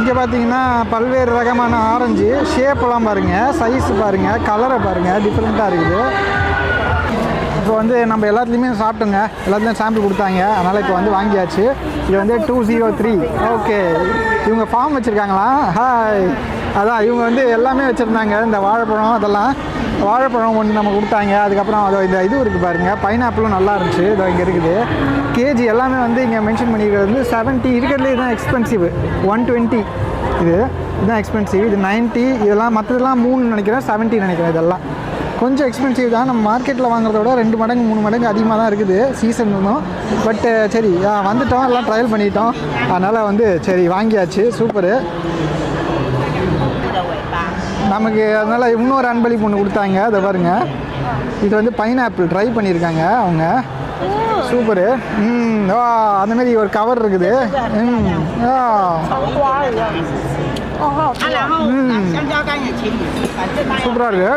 இங்கே பார்த்தீங்கன்னா பல்வேறு ரகமான ஆரஞ்சு ஷேப்பெல்லாம் பாருங்கள், சைஸ் பாருங்கள், கலரை பாருங்கள், டிஃப்ரெண்ட்டாக இருக்குது. இப்போ வந்து நம்ம எல்லாத்துலேயுமே சாப்பிட்டோங்க, எல்லாத்துலேயும் சாம்பிள் கொடுத்தாங்க, அதனால் இப்போ வந்து வாங்கியாச்சு. இது வந்து 203. ஓகே, இவங்க ஃபார்ம் வச்சுருக்காங்களா? ஹாய். அதான் இவங்க வந்து எல்லாமே வச்சுருந்தாங்க, இந்த வாழைப்பழம் அதெல்லாம். வாழைப்பழம் ஒன்று நம்ம கொடுத்தாங்க. அதுக்கப்புறம் அதோ இந்த இது இருக்குது பாருங்கள், பைனாப்பிளும் நல்லா இருந்துச்சு. இதோ இங்கே இருக்குது. கேஜி எல்லாமே வந்து இங்கே மென்ஷன் பண்ணியிருக்கிறது வந்து 70. இருக்கிறதுலே இதுதான் எக்ஸ்பென்சிவ். 120 இதுதான் எக்ஸ்பென்சிவ். இது 90. இதெல்லாம் மற்றதெல்லாம் 3 நினைக்கிறேன், 70 நினைக்கிறேன். இதெல்லாம் கொஞ்சம் எக்ஸ்பென்சிவ் தான். நம்ம மார்க்கெட்டில் வாங்குறத விட 2 மடங்கு 3 மடங்கு அதிகமாக தான் இருக்குது சீசன் இன்னும். பட்டு சரி வந்துட்டோம், எல்லாம் ட்ரையல் பண்ணிட்டோம், அதனால் வந்து சரி வாங்கியாச்சு. சூப்பரு. நமக்கு அதனால் இன்னொரு அன்பளிப்பு ஒன்று கொடுத்தாங்க, அதை பாருங்கள். இது வந்து பைனாப்பிள் ட்ரை பண்ணியிருக்காங்க அவங்க. சூப்பரு. அந்தமாரி ஒரு கவர் இருக்குது. சூப்பராக இருக்குது.